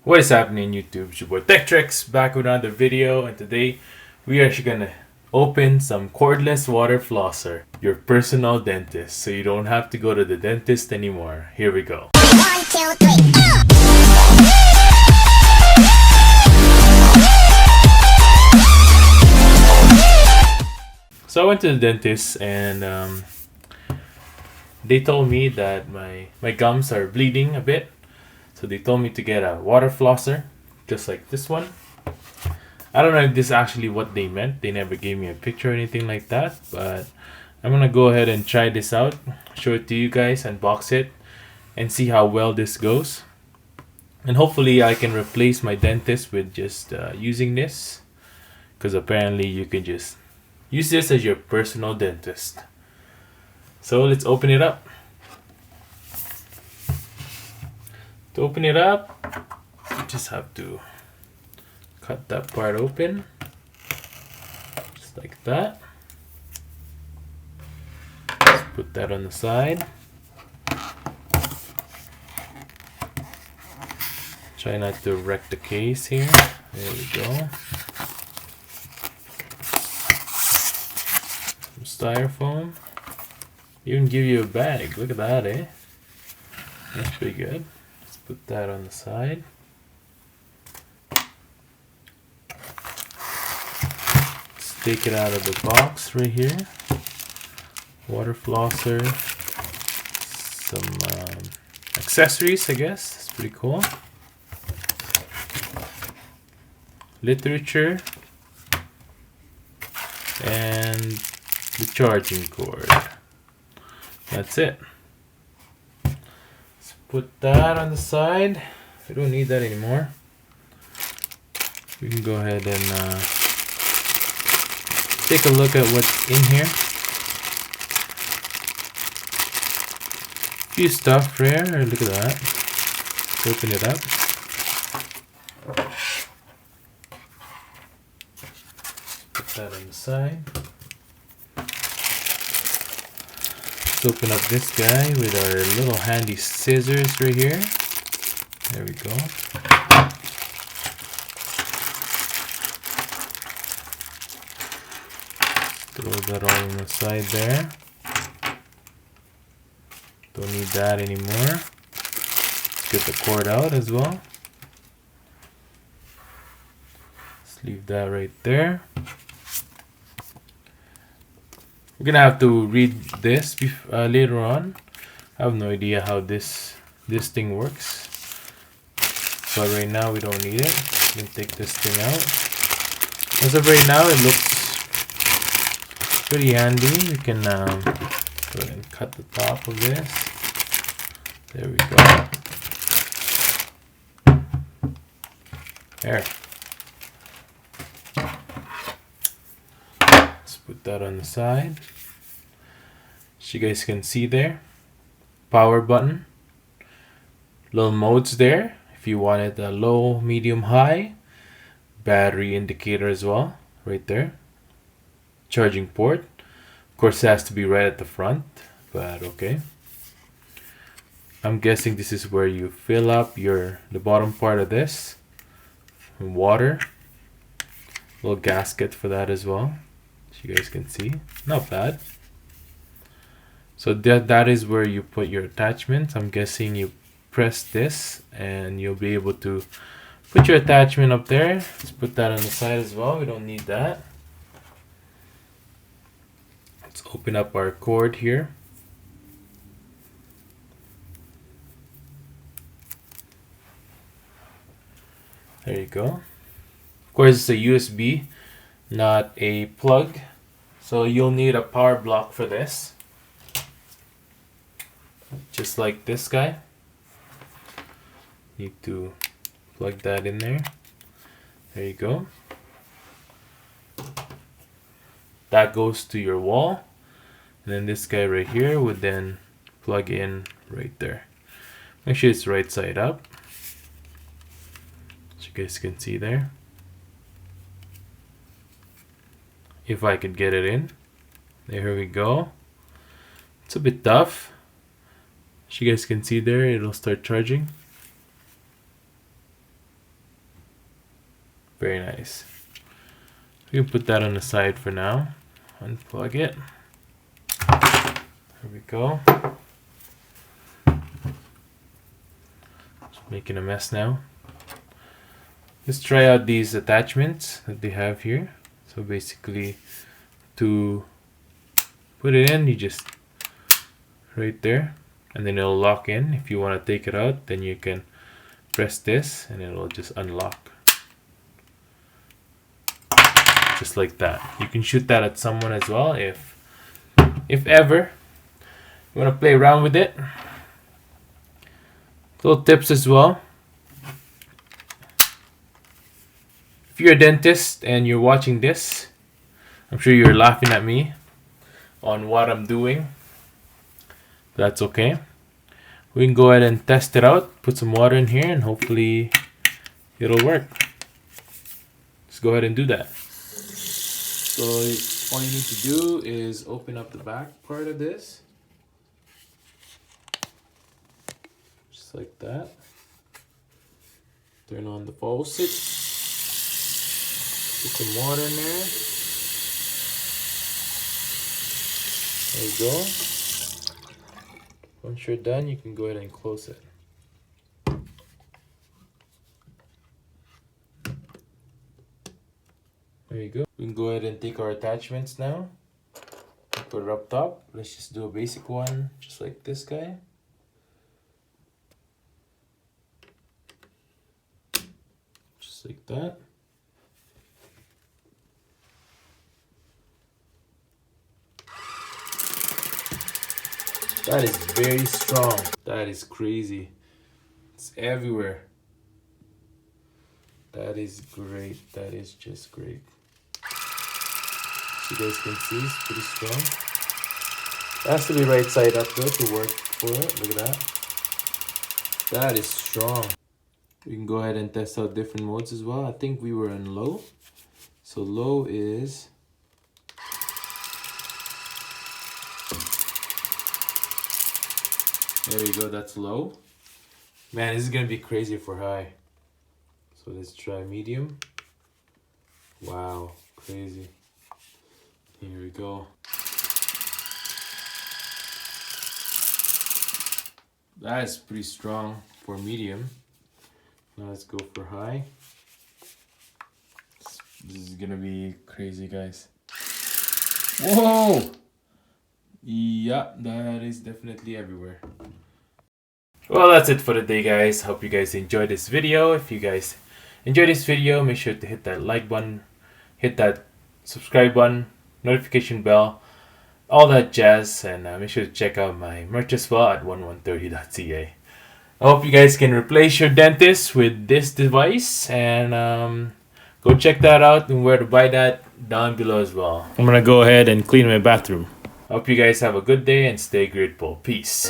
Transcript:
What is happening YouTube? It's your boy TechTrex back with another video, and today we are actually gonna open some cordless water flosser, your personal dentist, so you don't have to go to the dentist anymore. Here we go. 1, 2, 3. So I went to the dentist and they told me that my gums are bleeding a bit. So they told me to get a water flosser, just like this one. I don't know if this is actually what they meant. They never gave me a picture or anything like that. But I'm gonna go ahead and try this out, show it to you guys, unbox it, and see how well this goes. And hopefully I can replace my dentist with just using this. Because apparently you can just use this as your personal dentist. So let's open it up. To open it up, you just have to cut that part open, just like that. Let's put that on the side. Try not to wreck the case here. There we go. Some styrofoam. Even give you a bag. Look at that, eh? That's pretty good. Put that on the side. Let's take it out of the box right here. Water flosser. Some accessories, I guess. That's pretty cool. Literature. And the charging cord. That's it. Put that on the side. We don't need that anymore. We can go ahead and take a look at what's in here. Few stuff here. Look at that. Let's open it up. Put that on the side. Let's open up this guy with our little handy scissors right here. There we go. Throw that all on the side there. Don't need that anymore. Let's get the cord out as well. Let's leave that right there. We're gonna have to read this later on. I have no idea how this thing works, but right now we don't need it. We can take this thing out. As of right now, it looks pretty handy. We can go ahead and cut the top of this. There we go. There. Put that on the side. So you guys can see there, power button, little modes there if you want it low, medium, high, battery indicator as well right there, charging port. Of course it has to be right at the front, but okay. I'm guessing this is where you fill up the bottom part of this water. Little gasket for that as well. You guys can see, not bad. So that is where you put your attachments. I'm guessing you press this and you'll be able to put your attachment up there. Let's put that on the side as well. We don't need that. Let's open up our cord here. There you go. Of course it's a USB, not a plug. So you'll need a power block for this. Just like this guy. Need to plug that in there. There you go. That goes to your wall. And then this guy right here would then plug in right there. Make sure it's right side up. So you guys can see there. If I could get it in. There we go. It's a bit tough. As you guys can see there, it'll start charging. Very nice. We can put that on the side for now. Unplug it. There we go. Just making a mess now. Let's try out these attachments that they have here. So basically, to put it in, you just right there, and then it'll lock in. If you want to take it out, then you can press this and it'll just unlock. Just like that. You can shoot that at someone as well if ever you want to play around with it. Little tips as well. If you're a dentist and you're watching this, I'm sure you're laughing at me on what I'm doing. That's okay. We can go ahead and test it out. Put some water in here and hopefully it'll work. Let's go ahead and do that. So all you need to do is open up the back part of this. Just like that. Turn on the faucet. Put some water in there. There you go. Once you're done, you can go ahead and close it. There you go. We can go ahead and take our attachments now. Put it up top. Let's just do a basic one, just like this guy. Just like that. That is very strong. That is crazy. It's everywhere. That is great. That is just great. So you guys can see it's pretty strong. It has to be right side up though to work for it. Look at that. That is strong. We can go ahead and test out different modes as well. I think we were in low. So low is... There you go, that's low. Man, this is gonna be crazy for high. So let's try medium. Wow, crazy. Here we go. That is pretty strong for medium. Now let's go for high. This is gonna be crazy, guys. Whoa! Yeah, that is definitely everywhere. Well, that's it for the day, guys. Hope you guys enjoyed this video. If you guys enjoyed this video, make sure to hit that like button, hit that subscribe button, notification bell, all that jazz, and make sure to check out my merch as well at 1130.ca. I hope you guys can replace your dentist with this device, and go check that out and where to buy that down below as well. I'm gonna go ahead and clean my bathroom. Hope you guys have a good day and stay grateful. Peace.